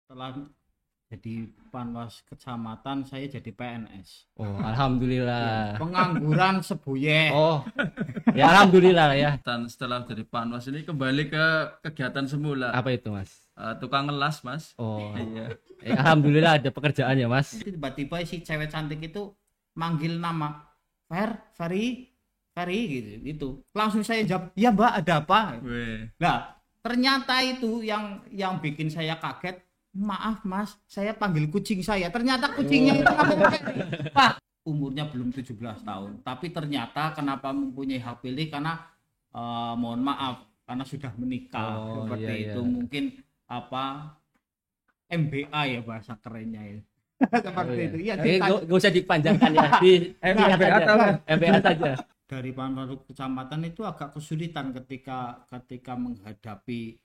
Setelah jadi Panwas Kecamatan, saya jadi PNS. Oh, alhamdulillah. Pengangguran sebuyeh. Oh, ya alhamdulillah ya. Dan setelah jadi Panwas ini kembali ke kegiatan semula. Apa itu, Mas? Tukang ngelas, Mas. Oh, Iya. alhamdulillah ada pekerjaan ya, Mas. Tiba-tiba si cewek cantik itu manggil nama Ferry gitu. Langsung saya jawab, "Ya Mbak, ada apa?" Weh. Nah, ternyata itu yang bikin saya kaget. "Maaf Mas, saya panggil kucing saya." Ternyata kucingnya itu Pak, umurnya belum 17 tahun. Tapi ternyata kenapa mempunyai hak pilih karena mohon maaf karena sudah menikah. Oh, seperti iya, itu iya. mungkin MBA ya bahasa kerennya ya. Seperti itu. Ya, Nggak usah dipanjangkan ya. Di MBA saja. MBA saja. dari Panwas Kecamatan itu agak kesulitan ketika menghadapi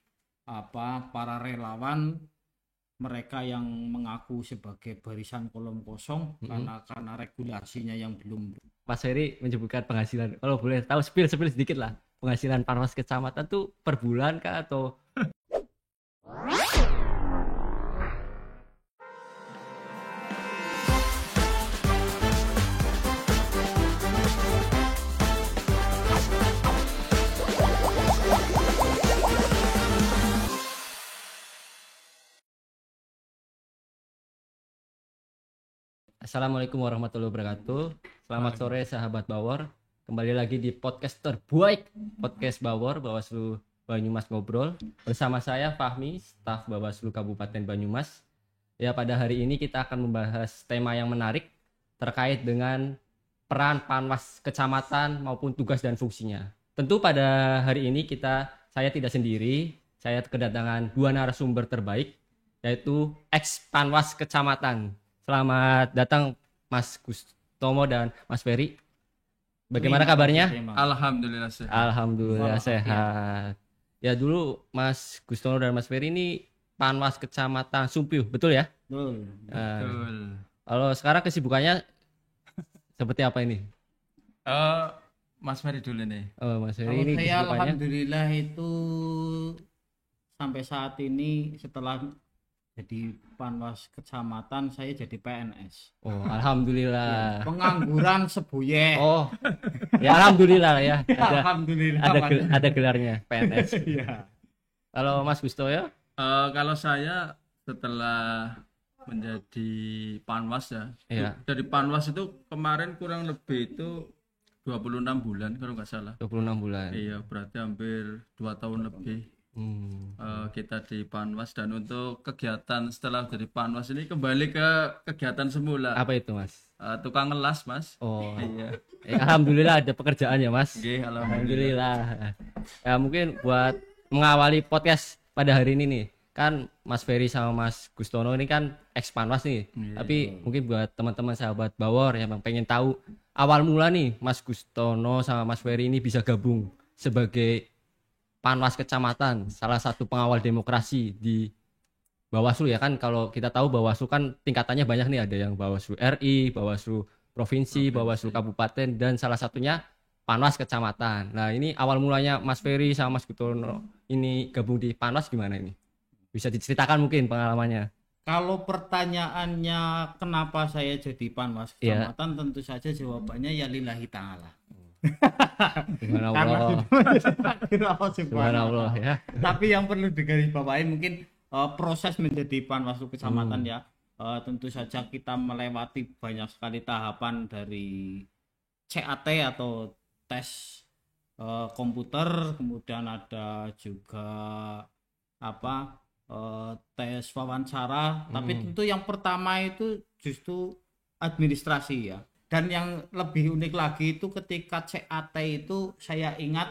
para relawan mereka yang mengaku sebagai barisan kolom kosong karena regulasinya yang belum. Mas Ferry menyebutkan penghasilan. Kalau boleh tahu spill sedikit lah. Penghasilan Panwas Kecamatan tuh per bulan kah atau Assalamualaikum warahmatullahi wabarakatuh. Selamat sore sahabat Bawor. Kembali lagi di podcast terbaik, podcast Bawor, Bawaslu Banyumas Ngobrol. Bersama saya Fahmi, staf Bawaslu Kabupaten Banyumas. Ya, pada hari ini kita akan membahas tema yang menarik terkait dengan peran Panwas Kecamatan maupun tugas dan fungsinya. Tentu pada hari ini saya tidak sendiri, saya kedatangan dua narasumber terbaik, yaitu ex Panwas Kecamatan. Selamat datang Mas Gustomo dan Mas Ferry. Bagaimana kabarnya? Alhamdulillah sehat. Alhamdulillah sehat. Ya, dulu Mas Gustomo dan Mas Ferry ini Panwas Kecamatan Sumpih, betul ya? Betul. Betul. Kalau sekarang kesibukannya seperti apa ini? Mas Ferry dulu nih. Oh, Mas Kalau Ferry ini saya kesibukannya. alhamdulillah itu sampai saat ini setelah jadi Panwas Kecamatan saya jadi PNS. Oh, alhamdulillah. Pengangguran sebuyeh. Oh, ya alhamdulillah ya. Alhamdulillah. Ada gelarnya PNS. Iya. Kalau Mas Gusto ya? Kalau saya setelah menjadi Panwas ya. Iya. Dari Panwas itu kemarin kurang lebih itu 26 bulan kalau nggak salah. 26 bulan. Iya, berarti hampir 2 tahun lebih. Kita di Panwas, dan untuk kegiatan setelah dari Panwas ini kembali ke kegiatan semula. Apa itu, Mas? Tukang ngelas, Mas. Oh, Iya. alhamdulillah ada pekerjaan ya, Mas. Oke, Alhamdulillah. Ya, mungkin buat mengawali podcast pada hari ini nih, kan Mas Ferry sama Mas Gustono ini kan ex Panwas nih. Iya. Tapi mungkin buat teman-teman sahabat Bawor yang pengen tahu awal mula nih Mas Gustono sama Mas Ferry ini bisa gabung sebagai Panwas Kecamatan, salah satu pengawal demokrasi di Bawaslu ya kan. Kalau kita tahu Bawaslu kan tingkatannya banyak nih, ada yang Bawaslu RI, Bawaslu Provinsi, Bawaslu Kabupaten, dan salah satunya Panwas Kecamatan. Nah, ini awal mulanya Mas Ferry sama Mas Gustono ini gabung di Panwas gimana ini? Bisa diceritakan mungkin pengalamannya. Kalau pertanyaannya kenapa saya jadi Panwas Kecamatan, tentu saja jawabannya ya lillahi ta'ala. Subhanallah. Subhanallah ya. Tapi yang perlu digarisbawahi mungkin proses menjadi Panwas Kecamatan ya. Tentu saja kita melewati banyak sekali tahapan dari CAT atau tes komputer, kemudian ada juga tes wawancara. Tapi tentu yang pertama itu justru administrasi ya. Dan yang lebih unik lagi itu ketika CAT itu saya ingat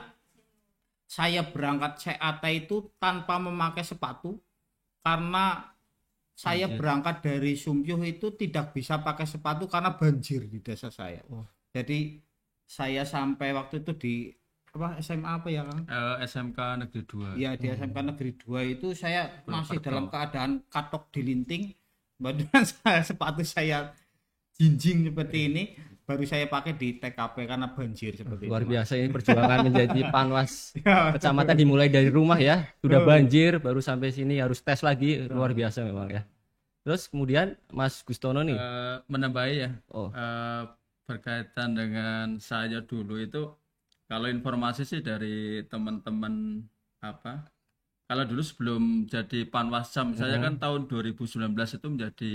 saya berangkat CAT itu tanpa memakai sepatu karena saya berangkat dari Sumpih itu tidak bisa pakai sepatu karena banjir di desa saya. Jadi saya sampai waktu itu di SMA apa ya Kang? SMK Negeri 2. Ya, di SMK Negeri 2 itu saya masih dalam keadaan katok dilinting. Badan sepatu saya jinjing seperti ini, baru saya pakai di TKP karena banjir seperti Luar itu. biasa ini perjuangan menjadi panwas Ya, kecamatan dimulai dari rumah ya. Sudah banjir baru sampai sini harus tes lagi. Luar biasa memang ya. Terus kemudian Mas Gustono nih. Menambahi ya, Oh, berkaitan dengan saya dulu itu, kalau informasi sih dari teman-teman apa, kalau dulu sebelum jadi Panwascam, saya kan tahun 2019 itu menjadi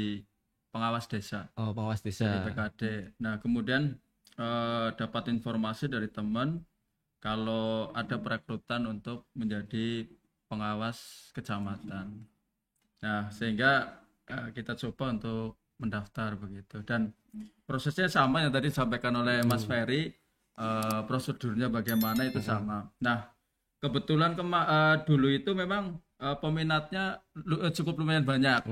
pengawas desa oh pengawas di desa. PKD. Nah, kemudian dapat informasi dari teman kalau ada perekrutan untuk menjadi pengawas kecamatan. Nah, sehingga kita coba untuk mendaftar begitu. Dan prosesnya sama yang tadi disampaikan oleh Mas Ferry, prosedurnya bagaimana itu sama. Nah, kebetulan dulu itu memang peminatnya cukup lumayan banyak.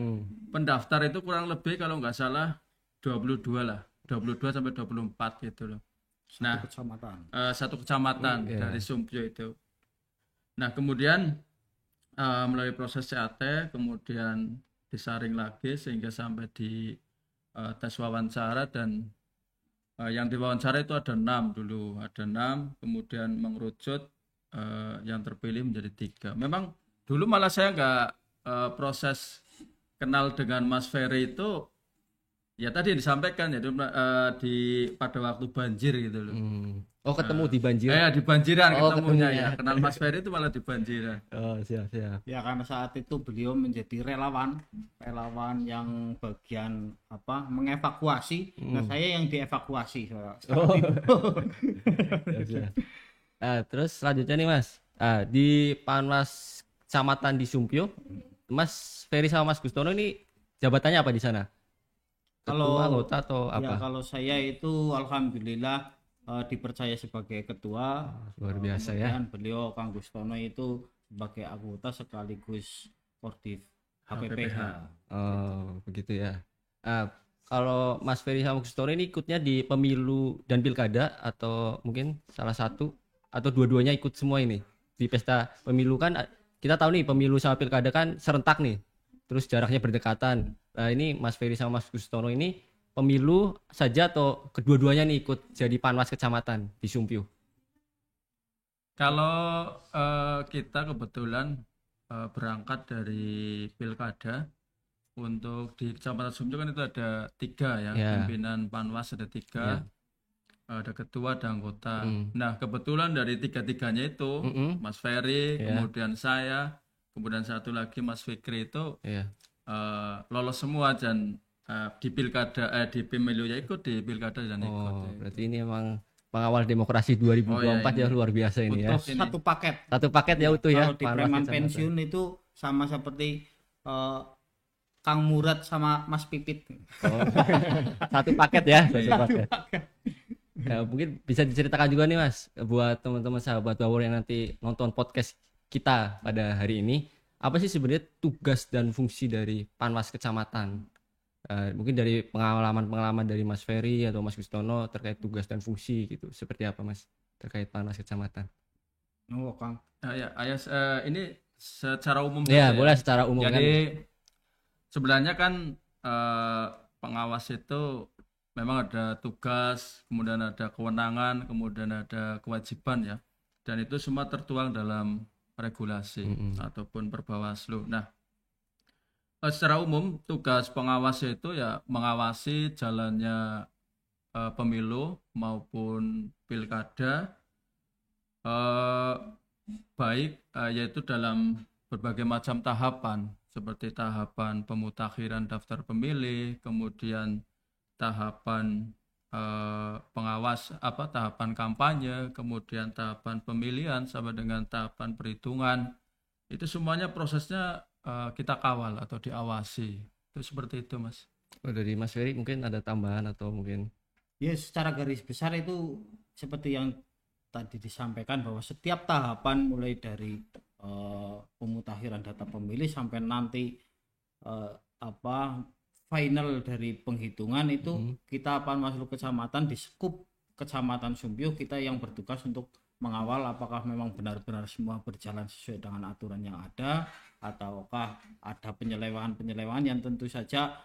Pendaftar itu kurang lebih kalau nggak salah 22 lah, 22 sampai 24 gitu loh. Nah, kecamatan. satu kecamatan dari Sumpyo itu. Nah, kemudian melalui proses CAT, kemudian disaring lagi sehingga sampai di tes wawancara, dan yang diwawancara itu ada 6 dulu, ada 6, kemudian mengerucut, yang terpilih menjadi 3. Memang dulu malah saya nggak proses kenal dengan Mas Ferry itu ya tadi yang disampaikan, yaitu pada waktu banjir gitu loh. Oh ketemu di banjir. Di banjiran Oh, ketemunya ketemunya. ya. Kenal Mas Ferry itu malah di banjiran. Oh siap. Ya karena saat itu beliau menjadi relawan yang bagian mengevakuasi. Nah saya yang dievakuasi saat itu. Siap. Terus selanjutnya nih Mas, di Panwas Kecamatan di Sumpyo, Mas Ferry sama Mas Gustono ini jabatannya apa di sana? Ketua, anggota atau apa? Ya kalau saya itu alhamdulillah dipercaya sebagai ketua. Luar biasa ya. Dan beliau Kang Gustono itu sebagai anggota sekaligus Portif HPPH. Oh begitu ya. Kalau Mas Ferry sama Gustono ini ikutnya di pemilu dan pilkada atau mungkin salah satu atau dua-duanya ikut semua ini di pesta pemilu? Kan kita tahu nih pemilu sama pilkada kan serentak nih, terus jaraknya berdekatan. Nah ini Mas Ferry sama Mas Gustono ini pemilu saja atau kedua-duanya nih ikut jadi panwas kecamatan di Sumpyo? Kalau kita kebetulan berangkat dari pilkada, untuk di Kecamatan Sumpyo kan itu ada 3 ya, pimpinan panwas ada 3, ada ketua, ada anggota. Nah kebetulan dari 3-3-nya itu Mas Ferry, kemudian saya, kemudian satu lagi Mas Fikri itu lolos semua, dan di pilkada di pemilu ya ikut, di pilkada dan ikut. Berarti ini emang pengawal demokrasi 2024 ya, luar biasa ini ya. Satu paket. Satu paket ya utuh ya. Kalau di preman pensiun itu sama seperti Kang Murad sama Mas Pipit. Satu paket ya, satu paket. Ya, mungkin bisa diceritakan juga nih Mas buat teman-teman sahabat Bawor yang nanti nonton podcast kita pada hari ini, apa sih sebenarnya tugas dan fungsi dari Panwas Kecamatan? Mungkin dari pengalaman dari Mas Ferry atau Mas Gustono terkait tugas dan fungsi gitu, seperti apa Mas terkait Panwas Kecamatan? Oh Kang. Ini secara umum ya boleh secara umum. Jadi sebenarnya kan pengawas itu memang ada tugas, kemudian ada kewenangan, kemudian ada kewajiban ya, dan itu semua tertuang dalam regulasi ataupun Perbawaslu. Nah, secara umum tugas pengawas itu ya mengawasi jalannya pemilu maupun pilkada, baik yaitu dalam berbagai macam tahapan, seperti tahapan pemutakhiran daftar pemilih, kemudian tahapan tahapan kampanye, kemudian tahapan pemilihan sampai dengan tahapan perhitungan. Itu semuanya prosesnya kita kawal atau diawasi. Itu seperti itu Mas. Dari Mas Ferry mungkin ada tambahan atau mungkin? Ya secara garis besar itu seperti yang tadi disampaikan, bahwa setiap tahapan mulai dari pemutakhiran data pemilih sampai nanti final dari penghitungan itu kita Panwaslu Kecamatan di skup Kecamatan Sumpyo, kita yang bertugas untuk mengawal apakah memang benar-benar semua berjalan sesuai dengan aturan yang ada, ataukah ada penyelewengan yang tentu saja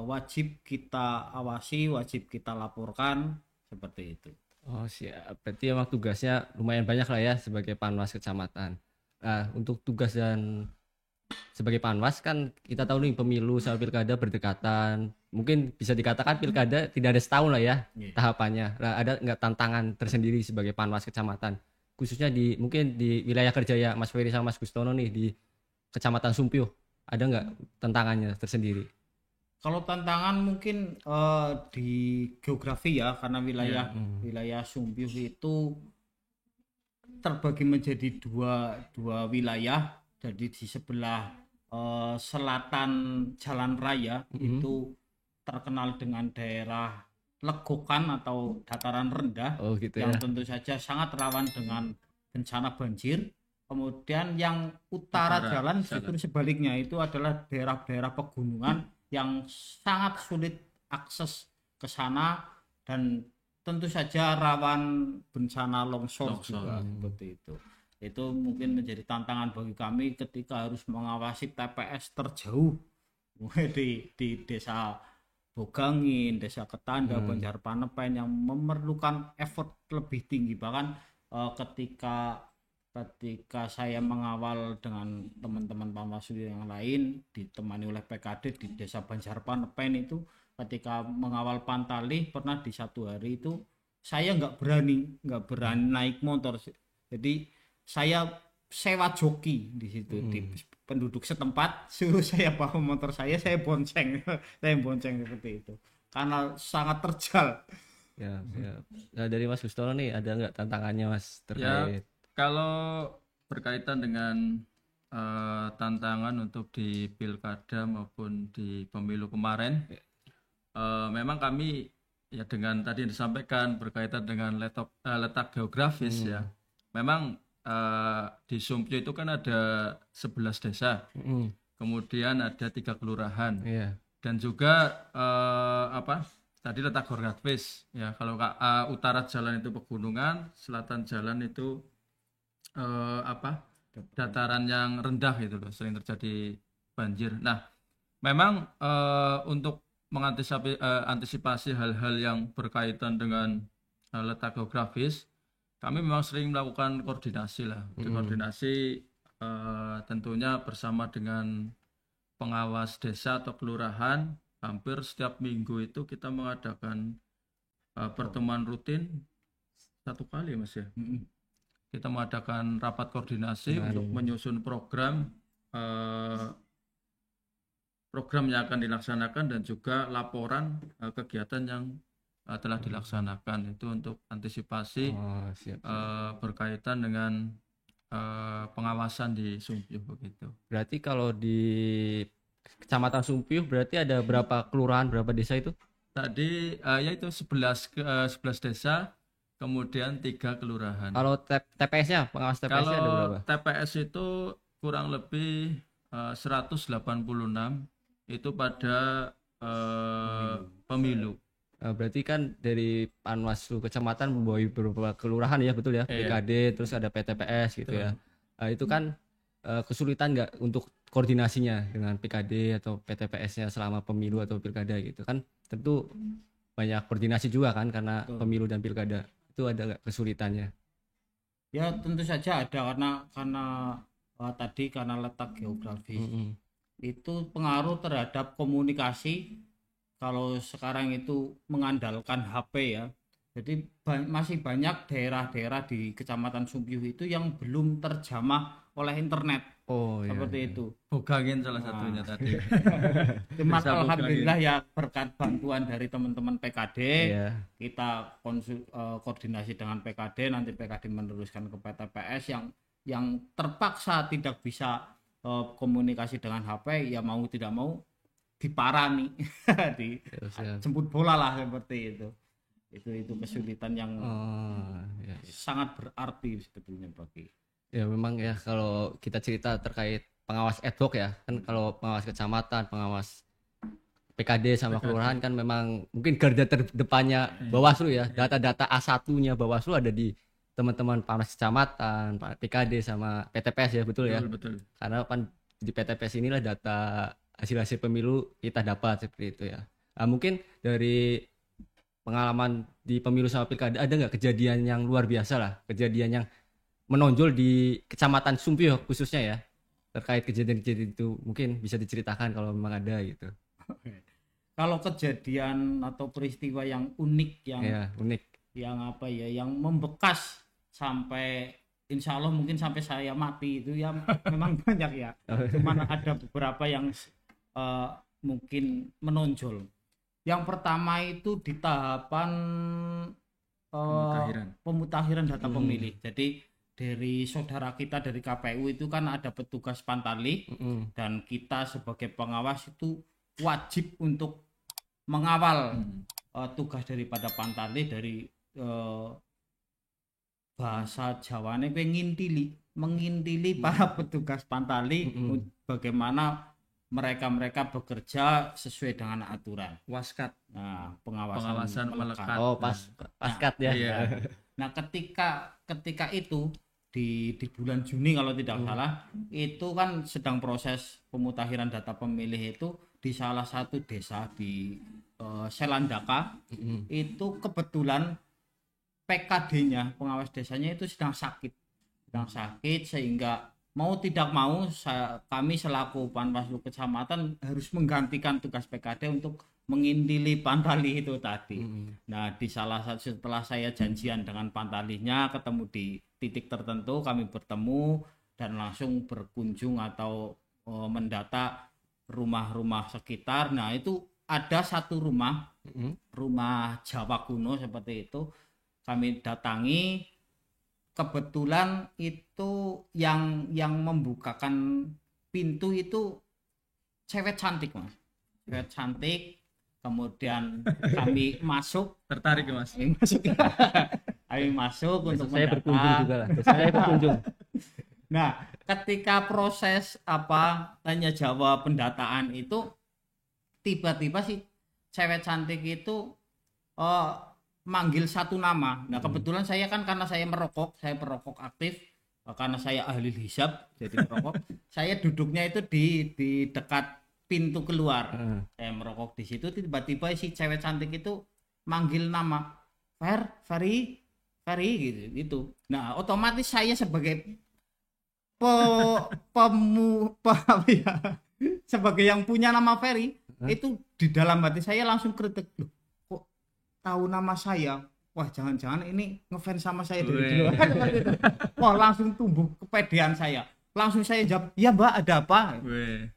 wajib kita awasi, wajib kita laporkan seperti itu. Oh siap, berarti emang tugasnya lumayan banyak lah ya sebagai panwas kecamatan. Nah untuk tugas dan sebagai panwas kan kita tahu nih pemilu sama pilkada berdekatan. Mungkin bisa dikatakan pilkada tidak ada setahun lah ya Iya. tahapannya. Nah, ada nggak tantangan tersendiri sebagai panwas kecamatan? Khususnya mungkin di wilayah kerja ya Mas Ferry sama Mas Gustono nih di Kecamatan Sumpyuh. Ada nggak tantangannya tersendiri? Kalau tantangan mungkin di geografi ya, karena wilayah Sumpyuh itu terbagi menjadi dua wilayah. Jadi di sebelah selatan Jalan Raya itu terkenal dengan daerah legokan atau dataran rendah, Oh gitu yang ya. tentu saja sangat rawan dengan bencana banjir. Kemudian yang utara jalan justru sebaliknya, itu adalah daerah-daerah pegunungan yang sangat sulit akses ke sana dan tentu saja rawan bencana longsor juga seperti itu. Itu mungkin menjadi tantangan bagi kami ketika harus mengawasi TPS terjauh di desa Bogangin, desa Ketanda, Banjarpanepen, yang memerlukan effort lebih tinggi. Bahkan ketika saya mengawal dengan teman-teman Panwaslu yang lain ditemani oleh PKD di desa Banjarpanepen itu, ketika mengawal Pantali pernah di satu hari itu saya nggak berani naik motor, jadi saya sewa joki di situ, di penduduk setempat suruh saya bawa motor saya bonceng saya bonceng seperti itu karena sangat terjal. Ya, siap. Nah, dari Mas Gustono nih ada nggak tantangannya Mas terkait? Kalau berkaitan dengan tantangan untuk di pilkada maupun di pemilu kemarin, memang kami ya dengan tadi yang disampaikan berkaitan dengan letak geografis ya, memang di Sumpyuh itu kan ada 11 desa, kemudian ada 3 kelurahan, dan juga tadi letak geografis ya. Kalau utara jalan itu pegunungan, selatan jalan itu dataran yang rendah gitu loh, sering terjadi banjir. Nah, memang untuk mengantisipasi hal-hal yang berkaitan dengan letak geografis, kami memang sering melakukan koordinasi lah. Koordinasi tentunya bersama dengan pengawas desa atau kelurahan. Hampir setiap minggu itu kita mengadakan pertemuan rutin 1 kali Mas ya. Kita mengadakan rapat koordinasi untuk menyusun program yang akan dilaksanakan dan juga laporan kegiatan yang telah dilaksanakan, itu untuk antisipasi berkaitan dengan pengawasan di Sumpyuh begitu. Berarti kalau di Kecamatan Sumpyuh berarti ada berapa kelurahan, berapa desa itu? Tadi yaitu 11 desa, kemudian 3 kelurahan. Kalau TPS-nya, pengawas TPS-nya ada berapa? Kalau TPS itu kurang lebih 186 itu pada pemilu. Berarti kan dari Panwaslu kecamatan membawahi beberapa kelurahan ya, betul ya? PKD, terus ada PTPS gitu ya. Itu kan kesulitan nggak untuk koordinasinya dengan PKD atau PTPS-nya selama pemilu atau pilkada gitu kan? Tentu banyak koordinasi juga kan karena pemilu dan pilkada. Itu ada nggak kesulitannya? Ya tentu saja ada, karena tadi karena letak geografis itu pengaruh terhadap komunikasi. Kalau sekarang itu mengandalkan HP ya, jadi masih banyak daerah-daerah di Kecamatan Sumpyuh itu yang belum terjamah oleh internet. Seperti itu. Bogangin salah satunya tadi. Cuma alhamdulillah ya, berkat bantuan dari teman-teman PKD, kita koordinasi dengan PKD, nanti PKD meneruskan ke PTPS yang terpaksa tidak bisa komunikasi dengan HP, ya mau tidak mau diparani, dijemput bola lah seperti itu. Itu kesulitan yang sangat berarti sebetulnya bagi. Ya memang ya, kalau kita cerita terkait pengawas ad hoc ya, kan kalau pengawas kecamatan, pengawas PKD sama kelurahan kan memang mungkin garda terdepannya Bawaslu ya. Data-data A1-nya Bawaslu ada di teman-teman pengawas kecamatan, PKD sama PTPS ya, betul ya? Betul. Karena kan di PTPS inilah data hasil pemilu kita dapat seperti itu ya. Nah, mungkin dari pengalaman di pemilu sama pilkada, ada nggak kejadian yang luar biasa lah, kejadian yang menonjol di Kecamatan Sumpio khususnya ya, terkait kejadian-kejadian itu, mungkin bisa diceritakan kalau memang ada gitu. Kalau kejadian atau peristiwa yang unik yang Ya, unik. yang apa ya, yang membekas sampai insya Allah mungkin sampai saya mati itu ya memang banyak ya. Cuman ada beberapa yang mungkin menonjol. Yang pertama itu di tahapan pemutahiran data pemilih. Jadi dari saudara kita dari KPU itu kan ada petugas Pantali, dan kita sebagai pengawas itu wajib untuk mengawal tugas daripada Pantali dari bahasa Jawane mengintili para petugas Pantali bagaimana mereka bekerja sesuai dengan aturan. Waskat. Nah, pengawasan melekat. Oh, paskat ya. Iya. Nah, ketika itu di bulan Juni kalau tidak salah, itu kan sedang proses pemutakhiran data pemilih itu di salah satu desa di Selandaka. Itu kebetulan PKD-nya, pengawas desanya itu sedang sakit sehingga mau tidak mau kami selaku Panwaslu Kecamatan harus menggantikan tugas PKD untuk mengintili Pantali itu tadi. Nah, di salah satu setelah saya janjian dengan Pantalinya ketemu di titik tertentu, kami bertemu dan langsung berkunjung atau mendata rumah-rumah sekitar. Nah, itu ada satu rumah Jawa kuno seperti itu kami datangi. Kebetulan itu yang membukakan pintu itu cewek cantik, Mas. Cewek cantik. Kemudian kami masuk. Tertarik ya, Mas? Kami masuk untuk saya berkunjung juga lah. Saya berkunjung. Nah, ketika proses tanya jawab pendataan itu tiba-tiba si cewek cantik itu manggil satu nama. Nah, kebetulan saya kan karena saya perokok aktif, karena saya ahli hisab jadi perokok. Saya duduknya itu di dekat pintu keluar. Saya merokok di situ, tiba-tiba si cewek cantik itu manggil nama Ferry gitu. Nah, otomatis saya sebagai sebagai yang punya nama Ferry, itu di dalam hati saya langsung kritik, loh, kok tahu nama saya? Wah, jangan-jangan ini ngefans sama saya dari dulu. Wah, langsung tumbuh kepedean saya. Langsung saya jawab, "Ya, Mbak, ada apa?"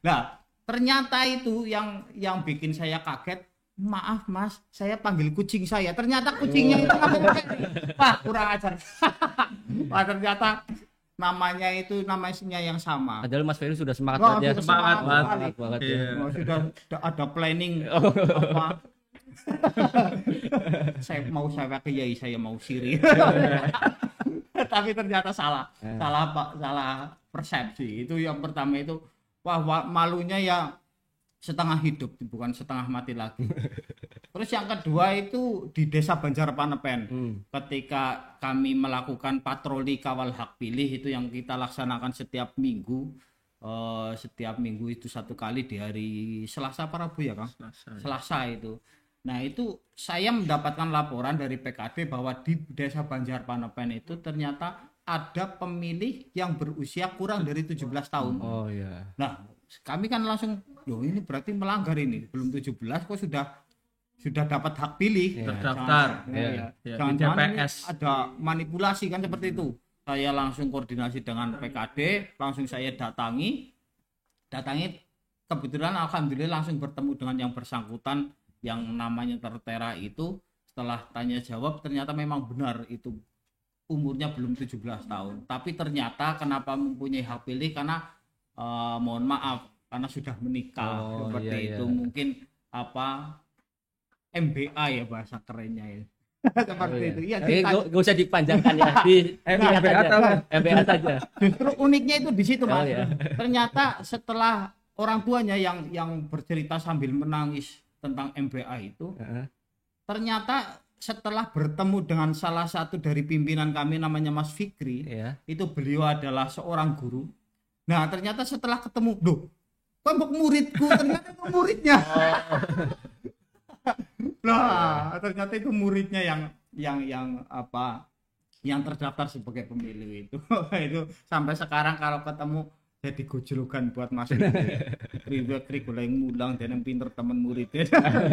Nah, ternyata itu yang bikin saya kaget. "Maaf, Mas, saya panggil kucing saya." Ternyata kucingnya itu namanya Ferry. Wah, kurang ajar. Wah, ternyata namanya yang sama. Padahal Mas Ferry sudah semangat Wah, banget ya. semangat banget ya. Oh, sudah ada planning apa? Saya ke Yai, saya mau siri. Tapi ternyata salah persepsi. Itu yang pertama itu, wah, malunya ya setengah hidup, bukan setengah mati lagi. Terus yang kedua itu di Desa Banjarpanepen. Ketika kami melakukan patroli kawal hak pilih itu yang kita laksanakan setiap minggu. Setiap minggu itu satu kali di hari Selasa apa Rabu ya, Kang? Selasa itu. Nah, itu saya mendapatkan laporan dari PKD bahwa di Desa Banjarpanepen itu ternyata ada pemilih yang berusia kurang dari 17 tahun. Oh iya. Nah, kami kan langsung, loh, ini berarti melanggar ini. Belum 17 kok sudah dapat hak pilih, terdaftar. Jangan-jangan ada manipulasi kan seperti itu. Saya langsung koordinasi dengan PKD, langsung saya datangi. Kebetulan alhamdulillah langsung bertemu dengan yang bersangkutan yang namanya tertera itu. Setelah tanya jawab ternyata memang benar itu umurnya belum 17 tahun. Tapi ternyata kenapa mempunyai hak pilih karena mohon maaf karena sudah menikah seperti itu. Mungkin MBA ya bahasa kerennya ya. Seperti itu. Ya, gak usah dipanjangkan ya. MBA saja. Justru uniknya itu di situ, Mas. Ternyata setelah orang tuanya yang bercerita sambil menangis tentang MBA itu, ternyata setelah bertemu dengan salah satu dari pimpinan kami namanya Mas Fikri, itu beliau adalah seorang guru. Nah, ternyata setelah ketemu, loh, kok muridku, ternyata itu muridnya. Lah, ternyata itu muridnya yang apa? Yang terdaftar sebagai pemilu itu. Itu sampai sekarang kalau ketemu jadi gojlogan buat Mas Riwek golek mulang dan yang pinter temen muridnya.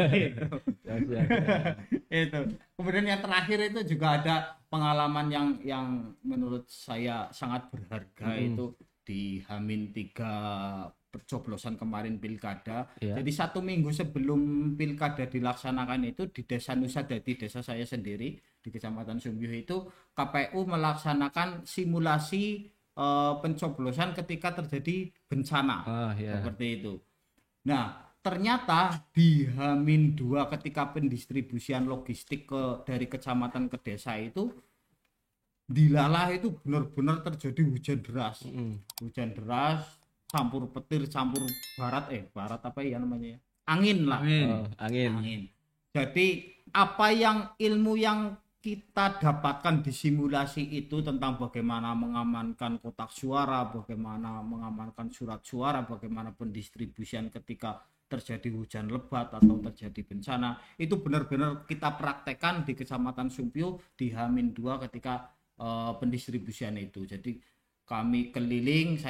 Gitu. Itu. Kemudian yang terakhir itu juga ada pengalaman yang menurut saya sangat berharga itu di Hamin 3 pencoblosan kemarin pilkada. Iya. Jadi 1 minggu sebelum pilkada dilaksanakan itu di Desa Nusadadi, desa saya sendiri di Kecamatan Sumbyo itu KPU melaksanakan simulasi pencoblosan ketika terjadi bencana. Seperti itu. Nah, ternyata di Hamin 2 ketika pendistribusian logistik dari kecamatan ke desa itu dilalah itu benar-benar terjadi hujan deras. Hujan deras campur petir, campur barat apa ya namanya ya? Angin lah. Angin. Jadi apa yang ilmu yang kita dapatkan di simulasi itu tentang bagaimana mengamankan kotak suara, bagaimana mengamankan surat suara, bagaimana pendistribusian ketika terjadi hujan lebat atau terjadi bencana, itu benar-benar kita praktekkan di Kecamatan Sumbyo di Hamin 2 ketika pendistribusian itu. Jadi kami keliling,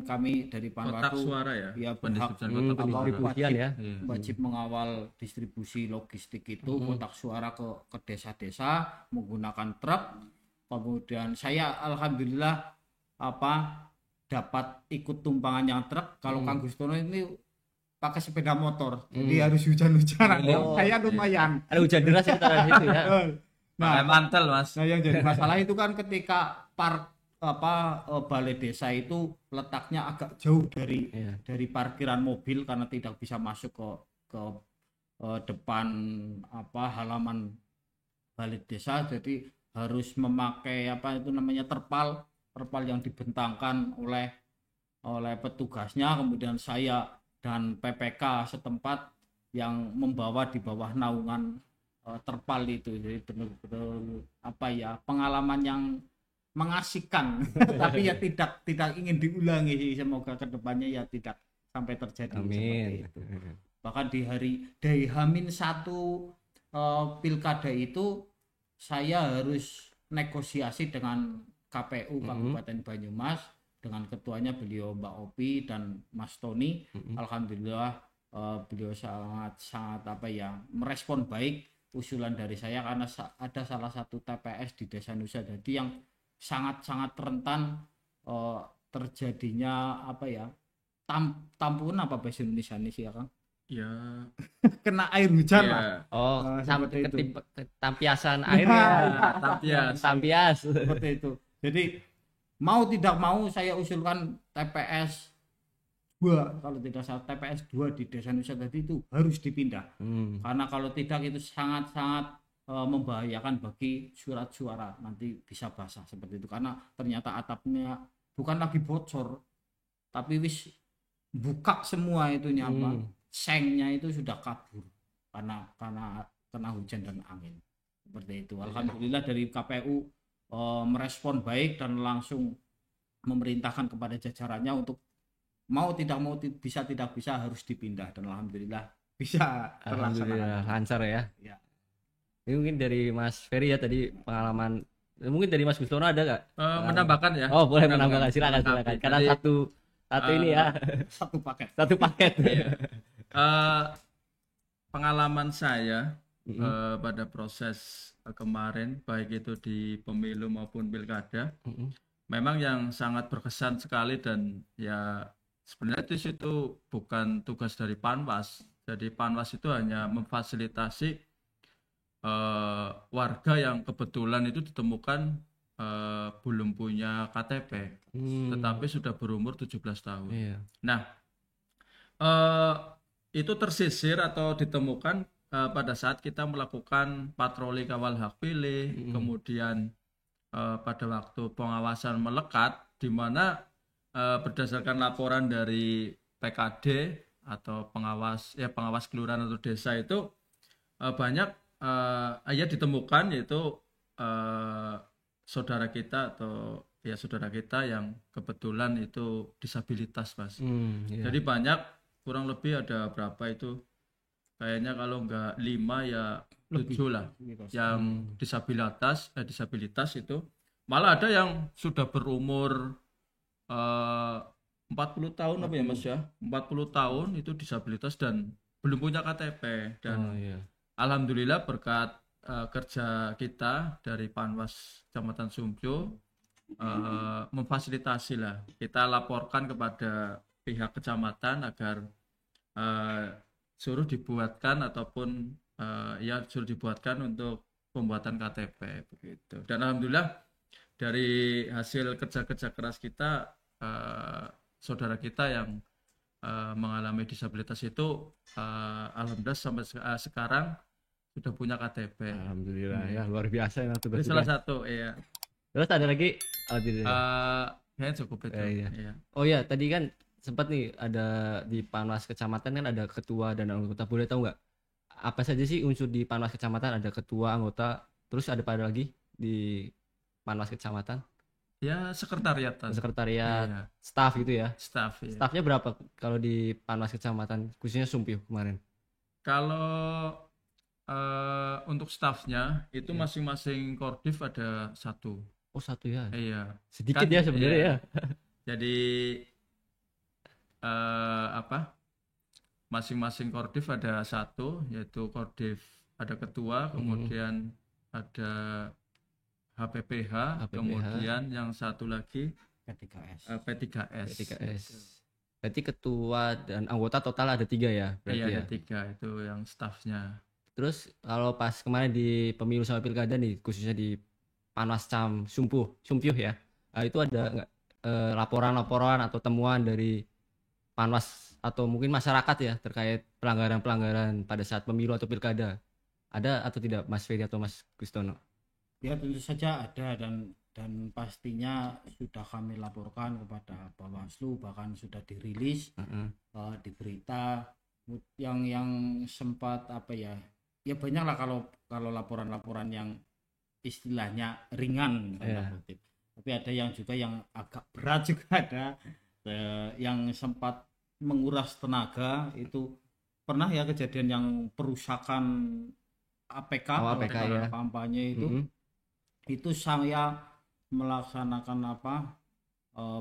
kami dari Panwatu kotak suara ya pendistribusian wajib mengawal distribusi logistik itu kotak suara ke desa-desa menggunakan truk. Kemudian saya alhamdulillah dapat ikut tumpangan yang truk. Kalau Kang Gustono ini pakai sepeda motor, jadi harus hujan-hujanan. Saya lumayan. Ada hujan deras itu situ ya. Nah, mantel Mas. Nah, yang jadi masalah itu kan ketika balai desa itu letaknya agak jauh dari parkiran mobil karena tidak bisa masuk ke depan halaman balai desa, jadi harus memakai terpal yang dibentangkan oleh petugasnya. Kemudian saya dan PPK setempat yang membawa di bawah naungan terpal itu. Jadi benar-benar pengalaman yang mengasihkan tapi ya tidak ingin diulangi. Semoga kedepannya ya tidak sampai terjadi seperti itu. Bahkan dari Hamin 1 pilkada itu saya harus negosiasi dengan KPU Kabupaten Banyumas, dengan ketuanya beliau Mbak Opi dan Mas Tony. Alhamdulillah beliau sangat merespon baik usulan dari saya, karena ada salah satu TPS di Desa Nusadadi yang sangat rentan terjadinya tampungan bahasa Indonesia ini sih ya Kang? Ya. Kena air hujan lah. Tampiasan air tampias. Seperti itu. Jadi mau tidak mau saya usulkan TPS 2, kalau tidak salah TPS 2 di Desa Nusadadi itu harus dipindah. Karena kalau tidak itu sangat membahayakan bagi surat suara, nanti bisa basah seperti itu, karena ternyata atapnya bukan lagi bocor tapi wis buka semua itunya sengnya itu sudah kabur karena kena hujan dan angin seperti itu. Alhamdulillah dari KPU merespon baik dan langsung memerintahkan kepada jajarannya untuk mau tidak mau, bisa tidak bisa harus dipindah, dan alhamdulillah bisa terlaksana. Lancar ya. Ini mungkin dari Mas Ferry ya tadi pengalaman. Mungkin dari Mas Gustono ada nggak? Menambahkan ya. Oh, boleh menambahkan. Silakan. Karena satu ini ya. Satu paket. Pengalaman saya pada proses kemarin, baik itu di pemilu maupun pilkada, memang yang sangat berkesan sekali, dan ya sebenarnya itu bukan tugas dari Panwas. Jadi Panwas itu hanya memfasilitasi warga yang kebetulan itu ditemukan belum punya KTP, tetapi sudah berumur 17 tahun. Nah, itu tersisir atau ditemukan pada saat kita melakukan patroli kawal hak pilih, kemudian pada waktu pengawasan melekat, di mana berdasarkan laporan dari PKD atau pengawas kelurahan atau desa itu banyak ditemukan, yaitu saudara kita yang kebetulan itu disabilitas, Mas. Jadi banyak, kurang lebih ada berapa itu, kayaknya kalau nggak 5 ya 7 lah yang disabilitas itu. Malah ada yang sudah berumur 40 tahun apa ya Mas ya, 40 tahun itu disabilitas dan belum punya KTP. Dan alhamdulillah berkat kerja kita dari Panwas Kecamatan Sumpyo memfasilitasi lah, kita laporkan kepada pihak kecamatan agar suruh dibuatkan ataupun suruh dibuatkan untuk pembuatan KTP begitu. Dan alhamdulillah dari hasil kerja-kerja keras kita, saudara kita yang mengalami disabilitas itu alhamdulillah sampai sekarang sudah punya KTP. Alhamdulillah ya, luar biasa ya tugas. Itu salah satu ya. Terus ada lagi? Kayaknya cukup itu. Iya. Oh ya, tadi kan sempat nih ada di Panwas Kecamatan kan ada ketua dan anggota. Boleh tahu nggak apa saja sih unsur di Panwas Kecamatan? Ada ketua, anggota, terus ada pada lagi di Panwas Kecamatan? Ya sekretariat. Sekretariat, staff gitu ya? Staff. Ya. Staffnya berapa kalau di Panwas Kecamatan, khususnya Sumpyo kemarin? Kalau untuk staffnya itu masing-masing Kordiv ada 1. Oh 1 ya? Iya. Sedikit kan, ya sebenarnya ya. Jadi masing-masing Kordiv ada 1, yaitu Kordiv ada ketua, kemudian ada HPPH, kemudian yang satu lagi P3S. Berarti ketua dan anggota total ada 3 ya? Iya ada 3 itu yang staffnya. Terus kalau pas kemarin di pemilu sama pilkada nih, khususnya di Panwas Cam Sumpyo ya, itu ada nggak laporan-laporan atau temuan dari Panwas atau mungkin masyarakat ya terkait pelanggaran-pelanggaran pada saat pemilu atau pilkada? Ada atau tidak Mas Ferry atau Mas Gustono? Ya tentu saja ada, dan pastinya sudah kami laporkan kepada Bawaslu, bahkan sudah dirilis di berita yang sempat ya banyak lah kalau laporan-laporan yang istilahnya ringan, tapi ada yang juga yang agak berat juga ada, yang sempat menguras tenaga. Itu pernah ya kejadian yang perusakan APK ya, kampanye itu saya melaksanakan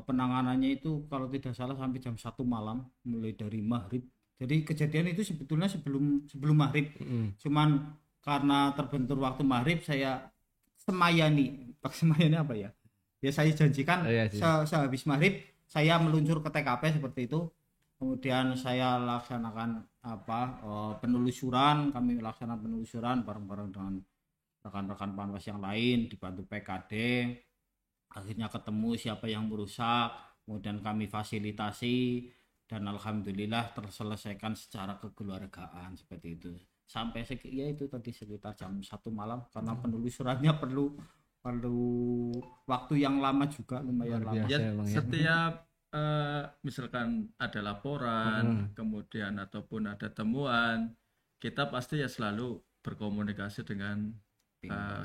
penanganannya itu kalau tidak salah sampai jam 1 malam mulai dari maghrib. Jadi kejadian itu sebetulnya sebelum maghrib, cuman karena terbentur waktu maghrib saya semayani apa ya? Ya saya janjikan sehabis maghrib saya meluncur ke TKP seperti itu. Kemudian saya laksanakan penelusuran, kami melaksanakan penelusuran bareng-bareng dengan rekan-rekan Panwas yang lain dibantu PKD. Akhirnya ketemu siapa yang merusak, kemudian kami fasilitasi. Dan alhamdulillah terselesaikan secara kekeluargaan seperti itu. Sampai itu tadi sekitar jam 1 malam karena penelusurannya perlu waktu yang lama juga, lumayan lama. Setiap misalkan ada laporan, kemudian ataupun ada temuan, kita pasti ya selalu berkomunikasi dengan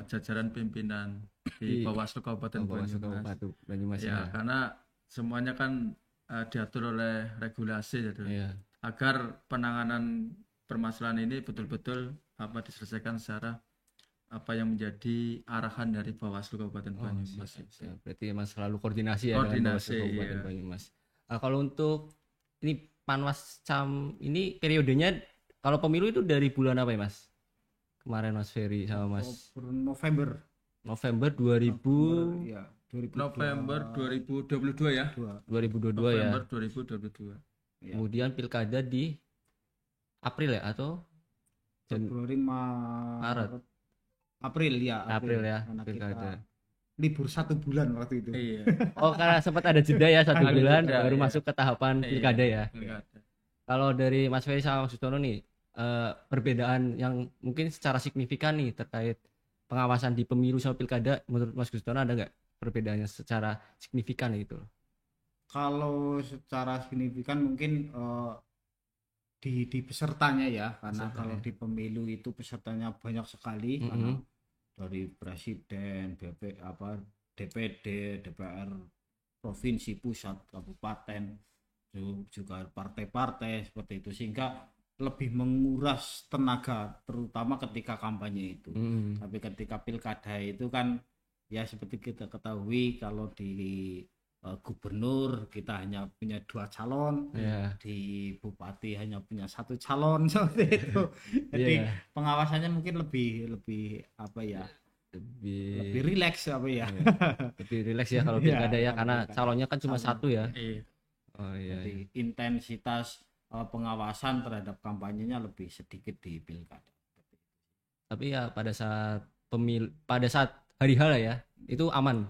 jajaran pimpinan di Bawaslu Kabupaten Banyumas. Ya, karena semuanya kan diatur oleh regulasi agar penanganan permasalahan ini betul-betul diselesaikan secara yang menjadi arahan dari Bawaslu Kabupaten Banyumas. Berarti memang selalu koordinasi ya dengan Bawaslu Kabupaten Banyumas. Kalau untuk ini Panwas Cam ini periodenya kalau pemilu itu dari bulan apa ya Mas? Kemarin Mas Ferry sama Mas November 2000 ya. November 2022 ya. 2022 November 2022. Kemudian pilkada di April ya atau Februari Maret. April ya pilkada. Libur 1 bulan waktu itu. Iya. Oh karena sempat ada jeda ya 1 bulan baru masuk ke tahapan pilkada ya. Kalau dari Mas Ferry sama Mas Gustono nih perbedaan yang mungkin secara signifikan nih terkait pengawasan di pemilu sama pilkada menurut Mas Gustono ada nggak perbedaannya secara signifikan gitu? Kalau secara signifikan mungkin di pesertanya ya, karena kalau di pemilu itu pesertanya banyak sekali, karena dari presiden, DPD, DPR provinsi, pusat, kabupaten, juga partai-partai seperti itu, sehingga lebih menguras tenaga terutama ketika kampanye itu. Tapi ketika pilkada itu kan ya seperti kita ketahui kalau di gubernur kita hanya punya 2 calon, di bupati hanya punya 1 calon seperti itu. Jadi pengawasannya mungkin lebih apa ya? Lebih rileks apa ya? Lebih rileks ya kalau pilkada ya karena calonnya kan cuma 1 ya. Oh iya. Jadi intensitas pengawasan terhadap kampanyenya lebih sedikit di pilkada. Tapi ya pada saat hari H lah ya, itu aman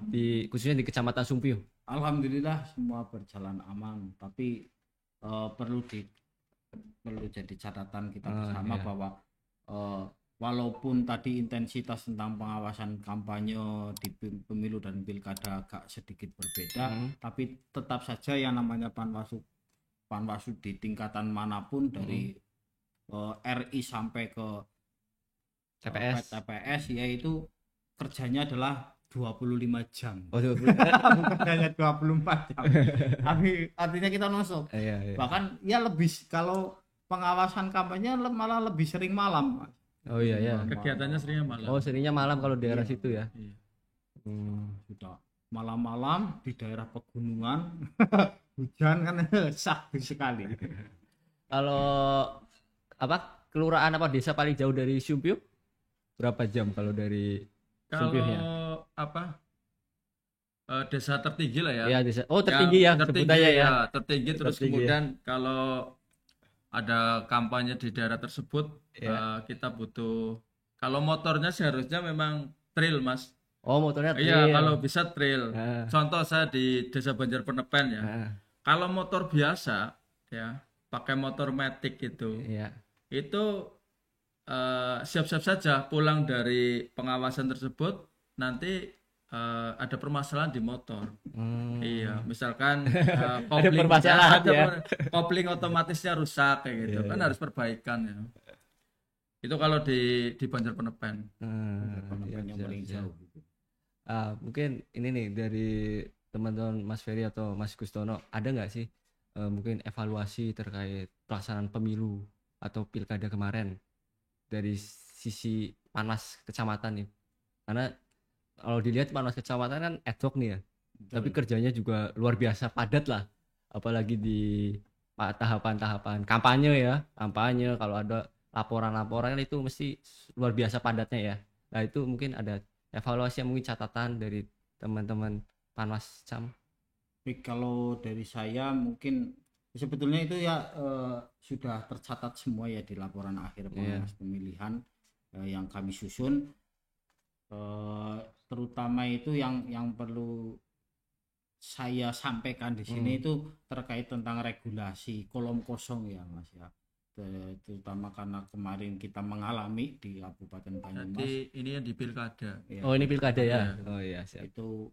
khususnya di Kecamatan Sumpio. Alhamdulillah semua berjalan aman, tapi perlu jadi catatan kita bersama bahwa walaupun tadi intensitas tentang pengawasan kampanye di pemilu dan pilkada agak sedikit berbeda, tapi tetap saja yang namanya Panwaslu di tingkatan manapun dari RI sampai ke TPS yaitu kerjanya adalah 25 jam. Bukan hanya 24 jam. Tapi artinya kita nonstop. Bahkan ya lebih kalau pengawasan kampanye malah lebih sering malam, Mas. Oh iya. Kegiatannya seringnya malam. Oh, seringnya malam kalau daerah situ ya. Sudah malam-malam di daerah pegunungan. Hujan kan sakit sekali. Kalau kelurahan desa paling jauh dari Sumpio berapa jam kalau dari Sumpionya? Desa tertinggi lah ya. Iya, desa. Oh, tertinggi ya sebutannya ya. Tertinggi terus kemudian kalau ada kampanye di daerah tersebut kita butuh, kalau motornya seharusnya memang trail, Mas. Oh, motornya trail. Iya, kalau bisa trail. Contoh saya di Desa Banjar Penepen ya. Kalau motor biasa ya, pakai motor matic gitu. Itu siap-siap saja pulang dari pengawasan tersebut nanti ada permasalahan di motor. Iya, misalkan kopling otomatisnya rusak kayak gitu. Kan harus perbaikan ya. Itu kalau di Banjar Penepen. Yang paling jauh. Mungkin ini nih dari teman-teman Mas Ferry atau Mas Gustono, ada nggak sih mungkin evaluasi terkait pelaksanaan pemilu atau pilkada kemarin dari sisi Panwas Kecamatan nih? Karena kalau dilihat Panwas Kecamatan kan ad hoc nih ya. Tapi kerjanya juga luar biasa padat lah, apalagi di tahapan-tahapan kampanye ya. Kampanye kalau ada laporan-laporan itu mesti luar biasa padatnya ya. Nah itu mungkin ada evaluasi yang mungkin catatan dari teman-teman Panwas Cam. Kalau dari saya mungkin sebetulnya itu ya sudah tercatat semua ya di laporan akhir pengawas pemilihan yang kami susun. Terutama itu yang perlu saya sampaikan di sini itu terkait tentang regulasi kolom kosong ya, Mas ya. Terutama karena kemarin kita mengalami di Kabupaten Banyumas. Jadi ini yang di pilkada. Ya, ini pilkada ya. Oh iya, siap. Itu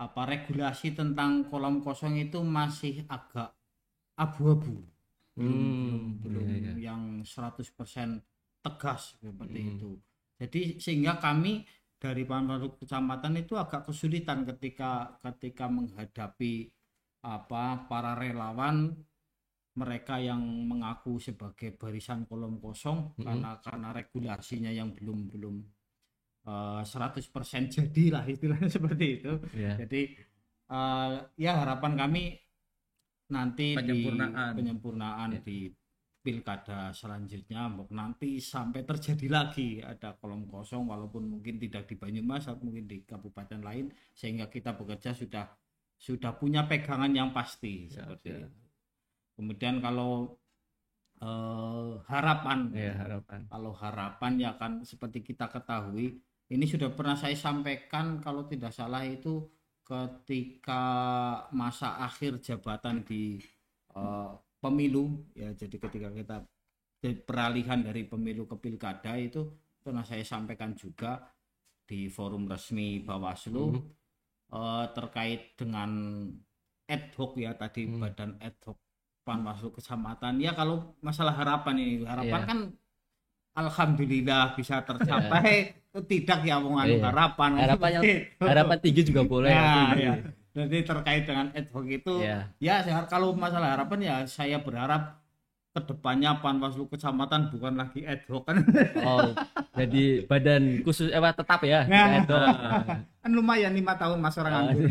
regulasi tentang kolom kosong itu masih agak abu-abu. Belum yang 100% tegas seperti itu. Jadi sehingga kami dari Panwaslu Kecamatan itu agak kesulitan ketika menghadapi para relawan mereka yang mengaku sebagai barisan kolom kosong karena regulasinya yang belum 100% jadilah istilahnya seperti itu. Jadi ya harapan kami nanti penyempurnaan di pilkada selanjutnya nanti sampai terjadi lagi ada kolom kosong, walaupun mungkin tidak di Banyumas atau mungkin di kabupaten lain, sehingga kita bekerja sudah punya pegangan yang pasti seperti itu. Kemudian kalau harapan ya kan seperti kita ketahui, ini sudah pernah saya sampaikan kalau tidak salah itu ketika masa akhir jabatan di pemilu ya. Jadi ketika kita peralihan dari pemilu ke pilkada itu pernah saya sampaikan juga di forum resmi Bawaslu terkait dengan ad hoc ya tadi, badan ad hoc Panwaslu Kecamatan ya. Kalau masalah harapan kan alhamdulillah bisa tercapai. Tidak ya harapan tinggi juga boleh ya. Jadi terkait dengan ad hoc itu kalau masalah harapan ya saya berharap kedepannya Panwaslu kecamatan bukan lagi ad hoc kan. Oh, jadi badan khusus tetap ya. Nah. Ad hoc. Kan lumayan 5 tahun Mas orang nganggur.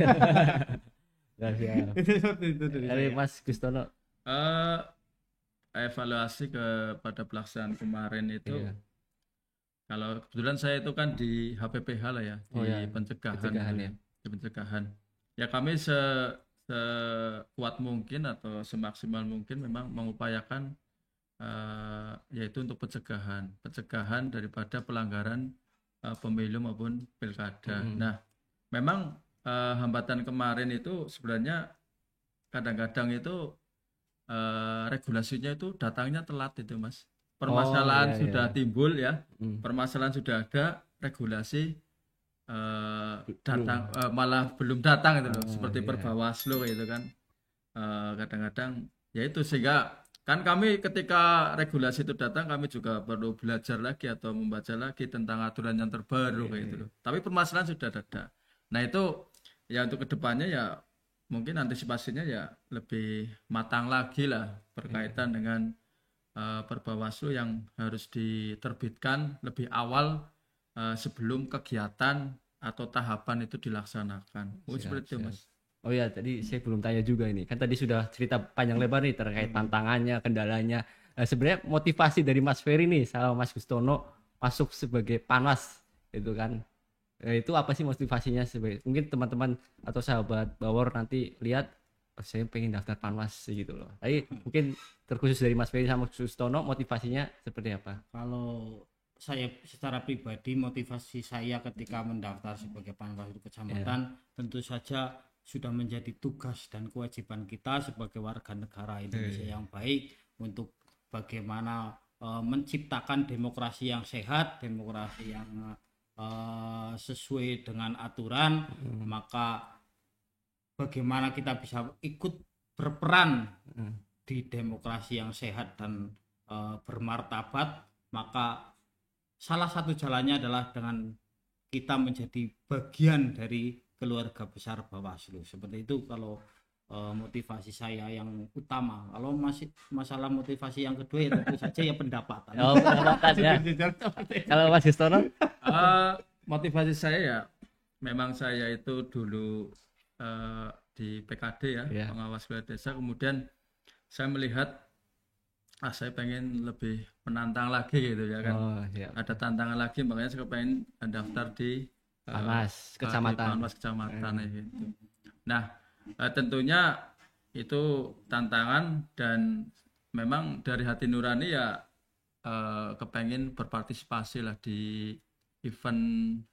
Ya, siap. Itu dari Dari saya. Mas Gustono. Eh, evaluasi kepada pelaksanaan kemarin itu, Iya. kalau kebetulan saya itu kan di HPPH lah ya, Oh di ya, pencegahan, pencegahan itu ya. di pencegahan. Ya kami sekuat mungkin atau semaksimal mungkin memang mengupayakan yaitu untuk pencegahan daripada pelanggaran pemilu maupun pilkada. Nah, memang hambatan kemarin itu sebenarnya kadang-kadang itu regulasinya itu datangnya telat itu Mas. Permasalahan iya, sudah iya. timbul ya, Hmm. permasalahan sudah ada, regulasi datang malah belum datang itu loh, seperti iya. Perbawaslu gitu kan. Kadang-kadang ya itu, sehingga kan kami ketika regulasi itu datang kami juga perlu belajar lagi atau membaca lagi tentang aturan yang terbaru kayak gitu loh. Tapi permasalahan sudah ada. Nah itu ya untuk kedepannya ya mungkin antisipasinya ya lebih matang lagi lah berkaitan dengan Perbawaslu yang harus diterbitkan lebih awal sebelum kegiatan atau tahapan itu dilaksanakan. Siap, Seperti itu siap. Mas. Oh ya, tadi saya belum tanya juga ini. Kan tadi sudah cerita panjang lebar nih terkait tantangannya, kendalanya. Nah, sebenarnya motivasi dari Mas Ferry nih sama Mas Gustono masuk sebagai Panwas itu kan. Nah, itu apa sih motivasinya sebagai mungkin teman-teman atau sahabat Bawor nanti lihat oh, saya pengen daftar Panwas gitu loh. Tapi mungkin terkhusus dari Mas Ferry sama Mas Gustono motivasinya seperti apa? Kalau saya secara pribadi, motivasi saya ketika mendaftar sebagai Panwaslu kecamatan tentu saja sudah menjadi tugas dan kewajiban kita sebagai warga negara Indonesia yang baik untuk bagaimana menciptakan demokrasi yang sehat, demokrasi yang sesuai dengan aturan. Maka bagaimana kita bisa ikut berperan di demokrasi yang sehat dan bermartabat, maka salah satu jalannya adalah dengan kita menjadi bagian dari keluarga besar Bawaslu. Seperti itu kalau motivasi saya yang utama. Kalau masih masalah motivasi yang kedua ya tentu saja ya pendapatan. Oh, pendapatan ya. Kalau Mas Gustono? Motivasi saya ya memang saya itu dulu di PKD ya, pengawas wilayah desa, kemudian saya melihat saya pengen lebih menantang lagi gitu ya kan. Ada tantangan lagi, makanya saya pengen daftar di Panwas kecamatan. Panwas kecamatan gitu. Nah, tentunya itu tantangan dan memang dari hati nurani ya kepengen berpartisipasi lah di event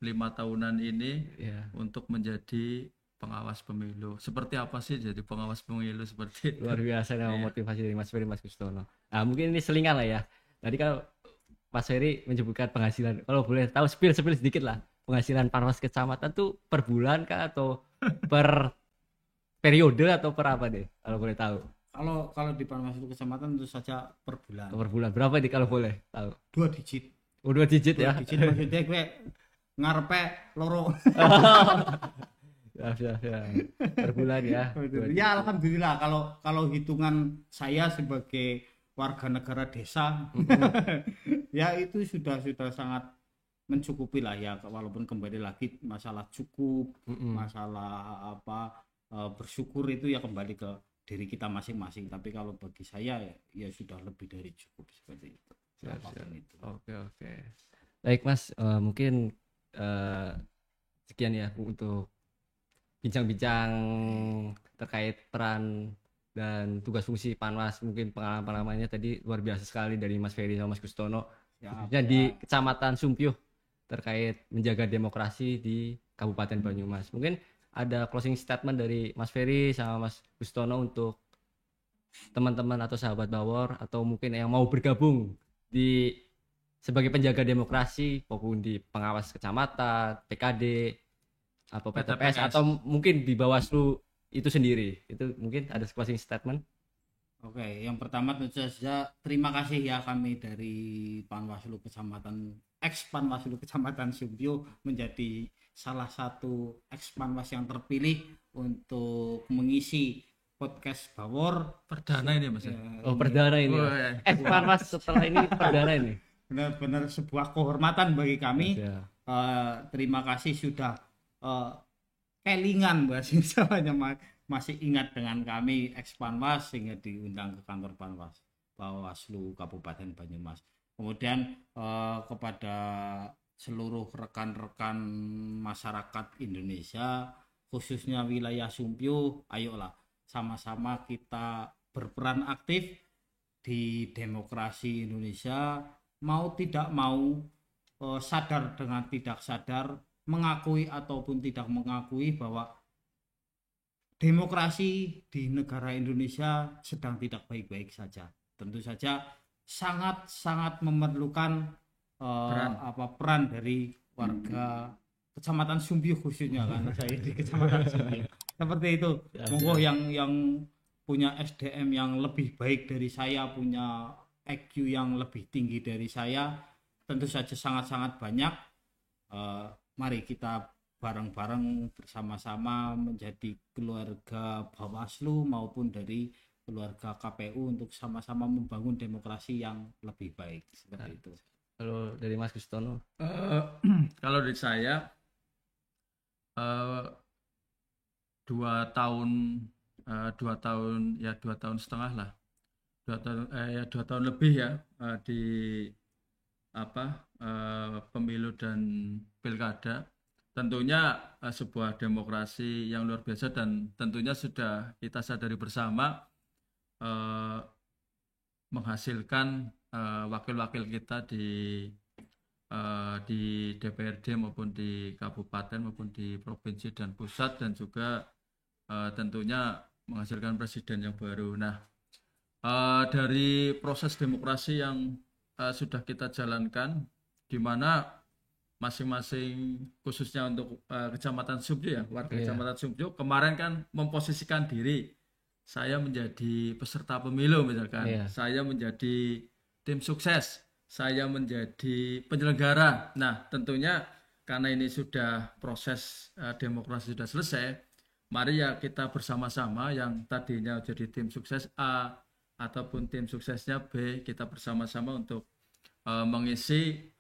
5 tahunan ini untuk menjadi pengawas pemilu. Seperti apa sih jadi pengawas pemilu seperti itu? Luar biasa nama motivasi dari Mas Ferry, Mas Gustono. Nah, mungkin ini selingan lah ya. Tadi kalau Mas Ferry menyebutkan penghasilan, kalau boleh tahu spill sedikit lah. Penghasilan Panwas kecamatan tuh per bulan kah atau per periode atau per apa deh kalau boleh tahu? Kalau di Panwaslu kecamatan tentu saja per bulan. Per bulan berapa nih kalau boleh tahu? 2 digit. Oh, 2 digit ya. 2 digit maksudnya gue ngarepe loro. Ya. Per bulan ya. Ya alhamdulillah kalau hitungan saya sebagai warga negara desa ya itu sudah sangat mencukupi lah ya, walaupun kembali lagi masalah cukup, masalah bersyukur itu ya kembali ke diri kita masing-masing. Tapi kalau bagi saya ya sudah lebih dari cukup seperti itu. Oke. Baik Mas, mungkin sekian ya untuk bincang-bincang terkait peran dan tugas fungsi Panwas. Mungkin pengalaman-pengalamannya tadi luar biasa sekali dari Mas Ferry sama Mas Gustono, khususnya di Kecamatan Sumpyuh terkait menjaga demokrasi di Kabupaten Banyumas. Mungkin ada closing statement dari Mas Ferry sama Mas Gustono untuk teman-teman atau sahabat Bawor atau mungkin yang mau bergabung di sebagai penjaga demokrasi maupun di pengawas kecamatan, PKD atau PTPS atau mungkin di Bawaslu itu sendiri. Itu mungkin ada closing statement. Oke, yang pertama tentu saja terima kasih ya kami dari Panwaslu Kecamatan Panwaslu Kecamatan Sumpyuh menjadi salah satu Panwas yang terpilih untuk mengisi podcast Bawor. Perdana ini Mas. Oh, perdana ini. Oh, iya. Panwas setelah ini perdana ini. Benar-benar sebuah kehormatan bagi kami. Ya. Terima kasih sudah kelingan bahasa Jawanya masih ingat dengan kami ex-Panwas sehingga diundang ke kantor Panwas Bawaslu Kabupaten Banyumas. Kemudian kepada seluruh rekan-rekan masyarakat Indonesia khususnya wilayah Sumpyu, ayolah sama-sama kita berperan aktif di demokrasi Indonesia, mau tidak mau, sadar dengan tidak sadar, mengakui ataupun tidak mengakui bahwa demokrasi di negara Indonesia sedang tidak baik-baik saja. Tentu saja sangat-sangat memerlukan peran dari warga Kecamatan Sumpyu khususnya, karena saya di Kecamatan Sumpyu. Seperti itu. Monggo yang punya SDM yang lebih baik dari saya, punya IQ yang lebih tinggi dari saya, tentu saja sangat-sangat banyak. Mari kita bareng-bareng bersama-sama menjadi keluarga Bawaslu maupun dari keluarga KPU untuk sama-sama membangun demokrasi yang lebih baik. Seperti itu. Kalau dari Mas Gustono? Kalau dari saya 2 tahun setengah lah, 2 tahun lebih ya di pemilu dan pilkada. Tentunya sebuah demokrasi yang luar biasa dan tentunya sudah kita sadari bersama menghasilkan wakil-wakil kita di DPRD maupun di kabupaten maupun di provinsi dan pusat, dan juga tentunya menghasilkan presiden yang baru. Nah, dari proses demokrasi yang sudah kita jalankan, di mana masing-masing khususnya untuk Kecamatan Sumpyu ya, warga Kecamatan Sumpyu kemarin kan memposisikan diri, saya menjadi peserta pemilu misalkan, saya menjadi tim sukses, saya menjadi penyelenggara. Nah, tentunya karena ini sudah proses demokrasi sudah selesai, mari ya kita bersama-sama yang tadinya jadi tim sukses A ataupun tim suksesnya B, kita bersama-sama untuk mengisi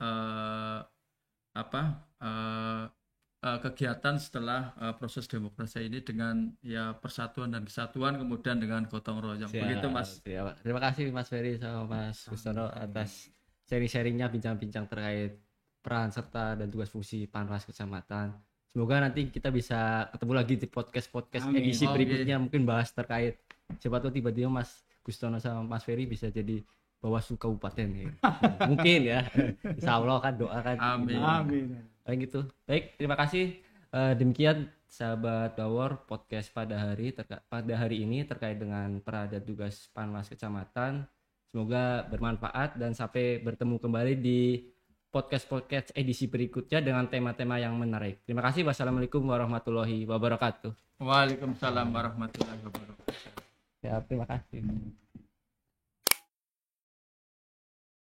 kegiatan setelah proses demokrasi ini dengan ya persatuan dan kesatuan, kemudian dengan gotong royong. Begitu Mas. Terima kasih Mas Ferry sama Mas Gustono atas sharing-sharingnya, bincang-bincang terkait peran serta dan tugas fungsi Panwas Kecamatan. Semoga nanti kita bisa ketemu lagi di podcast edisi berikutnya, mungkin bahas terkait siapa tahu tiba-tiba Mas Gustono sama Mas Ferry bisa jadi Bawaslu Kabupaten ya. Mungkin ya. Insya Allah kan, doa kan. Amin. Amin. Baik gitu. Baik, terima kasih. Demikian sahabat Bawor podcast pada hari ini terkait dengan peran dan tugas Panwas Kecamatan. Semoga bermanfaat dan sampai bertemu kembali di podcast edisi berikutnya dengan tema-tema yang menarik. Terima kasih. Wassalamualaikum warahmatullahi wabarakatuh. Waalaikumsalam warahmatullahi wabarakatuh. Ya, terima kasih.